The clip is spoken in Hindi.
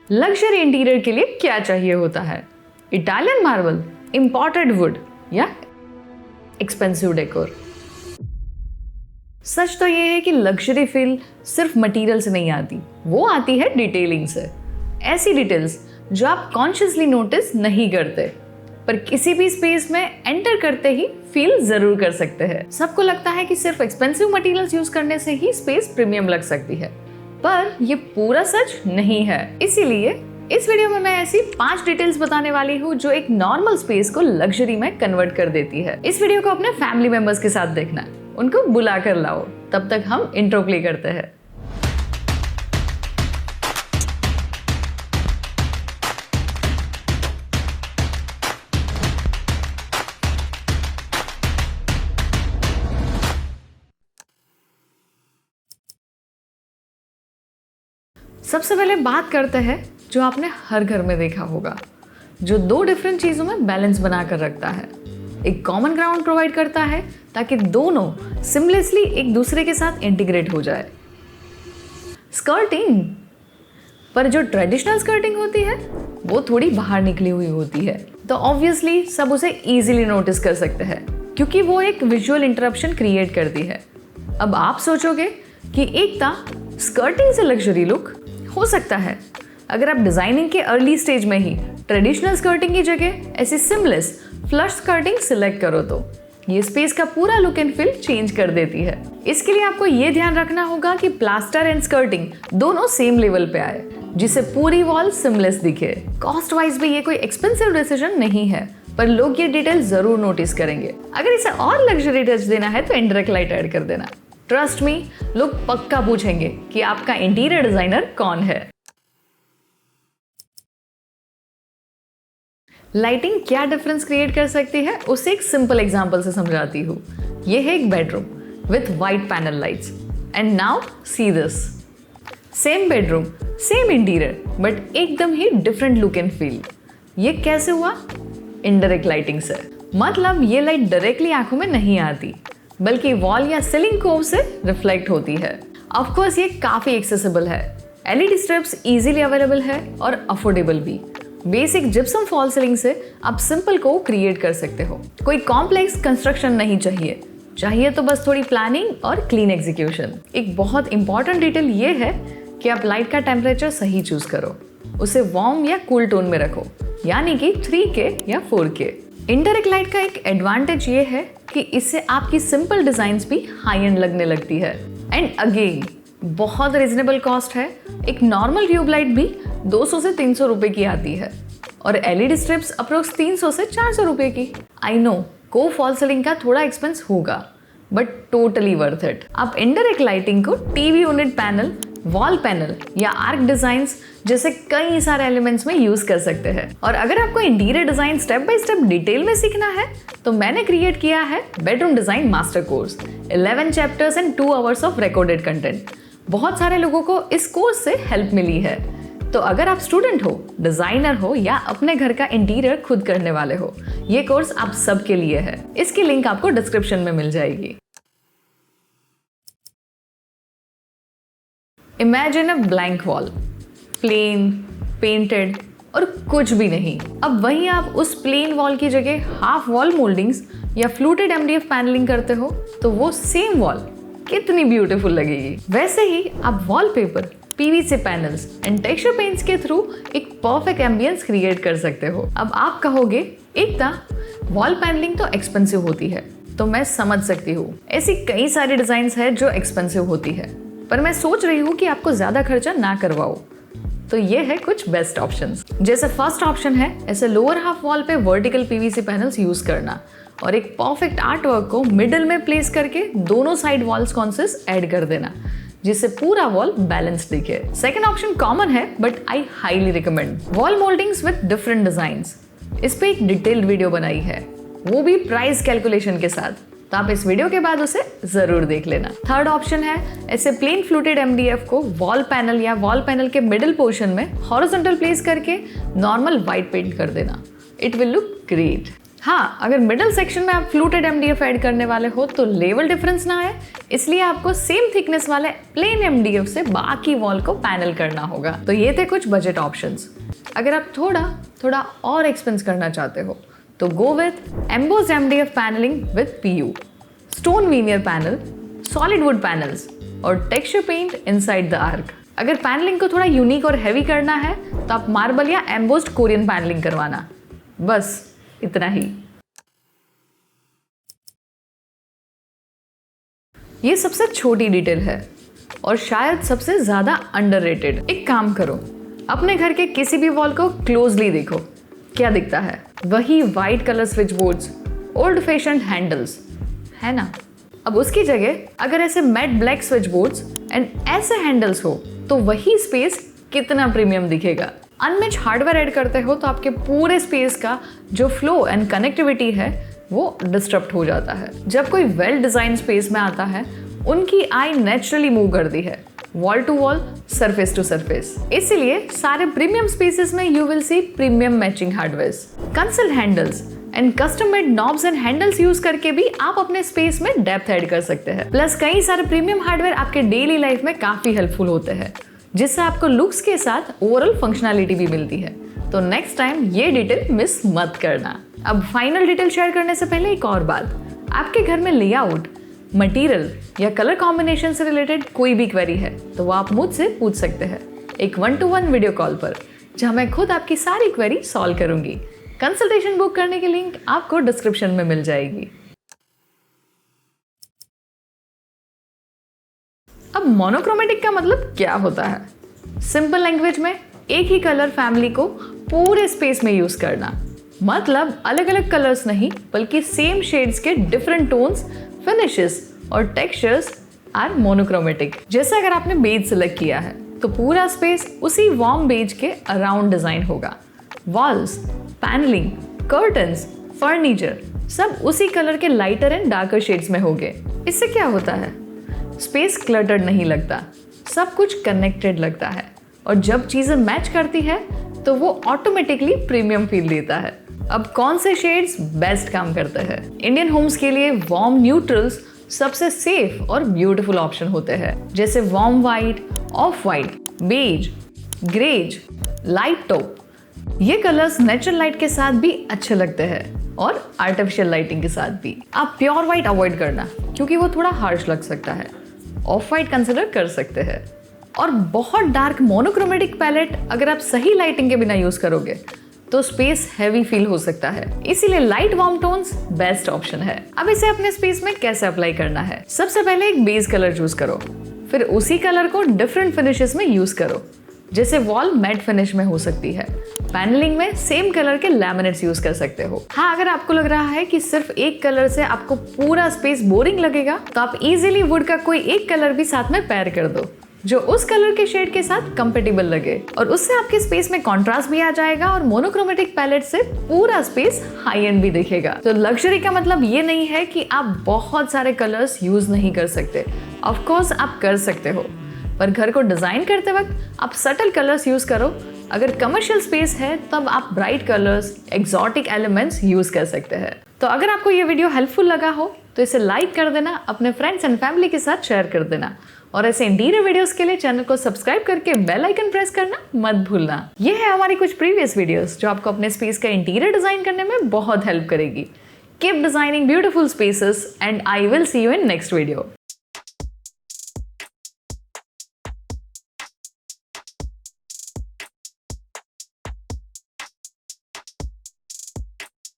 लग्जरी इंटीरियर के लिए क्या चाहिए होता है? इटालियन मार्बल, इंपोर्टेड वुड या एक्सपेंसिव डेकोर? सच तो ये है कि लग्जरी फील सिर्फ मटेरियल से नहीं आती, वो आती है डिटेलिंग से। ऐसी डिटेल्स जो आप कॉन्शियसली नोटिस नहीं करते पर किसी भी स्पेस में एंटर करते ही फील जरूर कर सकते हैं। सबको लगता है कि सिर्फ एक्सपेंसिव मटेरियल्स यूज करने से ही स्पेस प्रीमियम लग सकती है, पर ये पूरा सच नहीं है। इसीलिए इस वीडियो में मैं ऐसी 5 डिटेल्स बताने वाली हूँ जो एक नॉर्मल स्पेस को लग्जरी में कन्वर्ट कर देती है। इस वीडियो को अपने फैमिली मेंबर्स के साथ देखना, उनको बुला कर लाओ। तब तक हम इंट्रो प्ले करते हैं। सबसे पहले बात करते हैं जो आपने हर घर में देखा होगा, जो 2 डिफरेंट चीजों में बैलेंस बना कर रखता है। एक कॉमन ग्राउंड प्रोवाइड करता है ताकि दोनों सिमलेसली एक दूसरे के साथ इंटीग्रेट हो जाए। स्कर्टिंग, पर जो ट्रेडिशनल स्कर्टिंग होती है वो थोड़ी बाहर निकली हुई होती है, तो ऑब्वियसली सब उसे इजीली नोटिस कर सकते हैं क्योंकि वो एक विजुअल इंटरप्शन क्रिएट करती है। अब आप सोचोगे कि एक था स्कर्टिंग से लग्जरी लुक हो सकता है अगर आप डिजाइनिंग के अर्ली स्टेज में ही ट्रेडिशनल स्कर्टिंग की जगह ऐसी सिमलेस फ्लश स्कर्टिंग सिलेक्ट करो तो ये स्पेस का पूरा लुक एंड फील चेंज कर देती है। इसके लिए आपको ये ध्यान रखना होगा कि प्लास्टर एंड स्कर्टिंग दोनों सेम लेवल पे आए, जिससे पूरी वॉल सिमलेस दिखे। कॉस्ट वाइज भी ये कोई एक्सपेंसिव डिसीजन नहीं है, पर लोग ये डिटेल जरूर नोटिस करेंगे। अगर इसे और लग्जरी टच देना है तो इंडायरेक्ट लाइट ऐड कर देना। ट्रस्ट मी, लोग पक्का पूछेंगे कि आपका इंटीरियर डिजाइनर कौन है। लाइटिंग क्या डिफरेंस क्रिएट कर सकती है उसे एक सिंपल एग्जांपल से समझाती हूँ। ये है एक bedroom with white panel lights and now see this. Same bedroom, same interior, but एकदम ही डिफरेंट लुक एंड फील। ये कैसे हुआ? इनडायरेक्ट लाइटिंग से। मतलब ये लाइट डायरेक्टली आंखों में नहीं आती, बल्कि वॉल या सीलिंग कोव से रिफ्लेक्ट होती है। ऑफ कोर्स ये काफी एक्सेसिबल है, एलईडी स्ट्रिप्स इजीली अवेलेबल है और अफोर्डेबल भी। बेसिक जिप्सम फॉल सीलिंग से आप सिंपल को क्रिएट कर सकते हो। कोई कॉम्प्लेक्स कंस्ट्रक्शन नहीं चाहिए तो बस थोड़ी प्लानिंग और क्लीन एग्जीक्यूशन। एक बहुत इंपॉर्टेंट डिटेल ये है कि आप लाइट का टेम्परेचर सही चूज करो, उसे वार्म या कूल टोन में रखो, यानी कि 3K या 4K। इनडायरेक्ट लाइट का एक एडवांटेज ये है कि इससे आपकी सिंपल डिजाइन्स भी हाई एंड लगने लगती है। एंड अगेन बहुत रीजनेबल कॉस्ट है। एक नॉर्मल ट्यूब लाइट भी 200 से 300 रुपए की आती है और एलईडी स्ट्रिप्स अप्रोक्स 300 से 400 रुपए की। आई नो को फॉल सीलिंग का थोड़ा एक्सपेंस होगा, बट टोटली वर्थ इट। आप इनडायरेक्ट लाइटिंग को TV unit panel, wall panel या आर्क डिजाइन्स जैसे कई सारे एलिमेंट्स में यूज कर सकते हैं। और अगर आपको interior design step by step detail में सीखना है तो मैंने क्रिएट किया है bedroom design master course, 11 chapters and 2 hours of recorded content. बहुत सारे लोगों को इस कोर्स से हेल्प मिली है, तो अगर आप स्टूडेंट हो, डिजाइनर हो या अपने घर का इंटीरियर खुद करने वाले हो, ये कोर्स आप सबके लिए है। इसकी लिंक आपको डिस्क्रिप्शन में मिल जाएगी। Imagine a blank wall, plain, painted और कुछ भी नहीं। अब वहीं आप उस प्लेन वॉल की जगह हाफ वॉल मोल्डिंग्स या फ्लूटेड MDF पैनलिंग करते हो तो वो सेम वॉल कितनी ब्यूटीफुल लगेगी। वैसे ही आप wallpaper, PVC panels and texture paints के थ्रू एक परफेक्ट एम्बियंस क्रिएट कर सकते हो। अब आप कहोगे एकता वॉल पैनलिंग तो एक्सपेंसिव होती है, तो मैं समझ सकती हूँ। ऐसी कई सारी डिजाइन्स है जो एक्सपेंसिव होती है, पर मैं सोच रही हूँ कि आपको ज्यादा खर्चा ना करवाओ, तो ये है कुछ बेस्ट ऑप्शंस। जैसे फर्स्ट ऑप्शन है ऐसे लोअर हाफ वॉल पे वर्टिकल PVC पैनल्स यूज करना और एक परफेक्ट आर्ट वर्क को मिडिल में प्लेस करके दोनों साइड वॉल स्कॉन्सेस ऐड कर देना, जिससे पूरा वॉल बैलेंस्ड दिखे। सेकंड ऑप्शन कॉमन है but I highly recommend wall mouldings with different designs. इस पे एक डिटेल्ड वीडियो बनाई है, वो भी प्राइस कैलकुलेशन के साथ, तो आप इस वीडियो के बाद उसे जरूर देख लेना। थर्ड ऑप्शन है ऐसे प्लेन फ्लूटेड MDF को वॉल पैनल या वॉल पैनल के मिडिल पोर्शन में हॉरिजॉन्टल प्लेस करके नॉर्मल व्हाइट पेंट कर देना। It will look great. हाँ, अगर मिडल सेक्शन में आप फ्लूटेड MDF ऐड करने वाले हो तो लेवल डिफरेंस ना आए, इसलिए आपको सेम थिकनेस वाले प्लेन MDF से बाकी वॉल को पैनल करना होगा। तो ये थे कुछ बजट ऑप्शंस। अगर आप थोड़ा और एक्सपेंस करना चाहते हो तो go with embossed MDF panelling with PU, stone veneer panel, solid wood panels और texture paint inside the arch. अगर पैनलिंग को थोड़ा यूनिक और हैवी करना है तो आप मार्बल या एम्बोस्ड कोरियन पैनलिंग करवाना। बस इतना ही। ये सबसे छोटी डिटेल है और शायद सबसे ज्यादा अंडररेटेड। एक काम करो, अपने घर के किसी भी वॉल को क्लोजली देखो, क्या दिखता है? वही white colour switch boards, old fashioned handles, है ना? अब उसकी जगह अगर ऐसे matte black switch boards and ऐसे हैंडल्स हो तो वही स्पेस कितना प्रीमियम दिखेगा। अनमैच हार्डवेयर ऐड करते हो तो आपके पूरे स्पेस का जो फ्लो एंड कनेक्टिविटी है वो डिस्टर्ब हो जाता है। जब कोई वेल डिजाइन स्पेस में आता है, उनकी आई नेचुरली मूव करती है wall to wall, surface to surface. इसीलिए सारे प्रीमियम स्पेसेस में you will see premium matching hardwares, console handles and custom made knobs and handles use करके भी आप अपने स्पेस में डेप्थ ऐड कर सकते हैं। प्लस कई सारे प्रीमियम हार्डवेयर आपके डेली लाइफ में काफी हेल्पफुल होते हैं, जिससे आपको लुक्स के साथ ओवरऑल फंक्शनैलिटी भी मिलती है। तो नेक्स्ट टाइम ये डिटेल मिस मत करना। अब फाइनल डिटेल शेयर करने से पहले एक और बात, आपके घर में लेआउट, मटेरियल या कलर कॉम्बिनेशन से रिलेटेड कोई भी क्वेरी है तो वो आप मुझसे पूछ सकते हैं एक 1-to-1 वीडियो कॉल पर, जहां मैं खुद आपकी सारी क्वेरी सॉल्व करूंगी। कंसल्टेशन बुक करने की लिंक आपको डिस्क्रिप्शन में मिल जाएगी। अब मोनोक्रोमेटिक का मतलब क्या होता है? सिंपल लैंग्वेज में एक ही कलर फैमिली को पूरे स्पेस में यूज करना। मतलब अलग अलग कलर्स नहीं, बल्कि सेम शेड्स के डिफरेंट टोन्स, फिनिशेस और टेक्सचर्स आर मोनोक्रोमेटिक। जैसे अगर आपने बेज सिलेक्ट किया है तो पूरा स्पेस उसी वार्म बेज के अराउंड डिजाइन होगा। वॉल्स, पैनलिंग, कर्टन्स, फर्नीचर सब उसी कलर के लाइटर एंड डार्कर शेड्स में होंगे। इससे क्या होता है? स्पेस क्लटर्ड नहीं लगता, सब कुछ कनेक्टेड लगता है और जब चीजें मैच करती है तो वो ऑटोमेटिकली प्रीमियम फील देता है। अब कौन से शेड्स बेस्ट काम करते हैं? इंडियन होम्स के लिए वार्म न्यूट्रल्स सबसे सेफ और ब्यूटीफुल ऑप्शन होते हैं, जैसे warm white, off white, beige, greys, light top. ये कलर्स नेचुरल लाइट के साथ भी अच्छे लगते हैं और आर्टिफिशियल लाइटिंग के साथ भी। आप प्योर वाइट अवॉइड करना क्योंकि वो थोड़ा हार्श लग सकता है। ऑफ वाइट कंसिडर कर सकते हैं। और बहुत डार्क मोनोक्रोमेटिक पैलेट अगर आप सही लाइटिंग के बिना यूज करोगे तो स्पेस हैवी फील हो सकता है, इसीलिए light warm tones best option है। अब इसे अपने स्पेस में कैसे अप्लाई करना है? सबसे पहले एक बेस कलर चूज करो, फिर उसी कलर को डिफरेंट फिनिशेस में यूज करो। जैसे वॉल मैट फिनिश में हो सकती है, पैनलिंग में सेम कलर के लैमिनेट्स यूज कर सकते हो। हाँ, अगर आपको लग रहा है कि सिर्फ एक कलर से आपको पूरा स्पेस बोरिंग लगेगा तो आप इजीली वुड का कोई एक कलर भी साथ में पेयर कर दो जो उस कलर के शेड के साथ कंपेटेबल लगे, और उससे आपके स्पेस में कंट्रास्ट भी आ जाएगा और मोनोक्रोमेटिक पैलेट से पूरा स्पेस हाई एंड भी दिखेगा। तो लग्जरी का मतलब ये नहीं है कि आप बहुत सारे कलर्स यूज नहीं कर सकते। ऑफ कोर्स आप कर सकते हो, पर घर को डिजाइन करते वक्त आप सटल कलर्स यूज करो। अगर कमर्शियल स्पेस है तब आप bright colours, exotic elements use कर सकते हैं। तो अगर आपको ये वीडियो हेल्पफुल लगा हो तो इसे लाइक कर देना, अपने फ्रेंड्स एंड फैमिली के साथ शेयर कर देना, और ऐसे इंटीरियर वीडियोस के लिए चैनल को सब्सक्राइब करके बेल आइकन प्रेस करना मत भूलना। ये है हमारी कुछ प्रीवियस वीडियोस जो आपको अपने स्पेस का इंटीरियर डिजाइन करने में बहुत हेल्प करेगी। Keep designing beautiful spaces and I will see you in next video.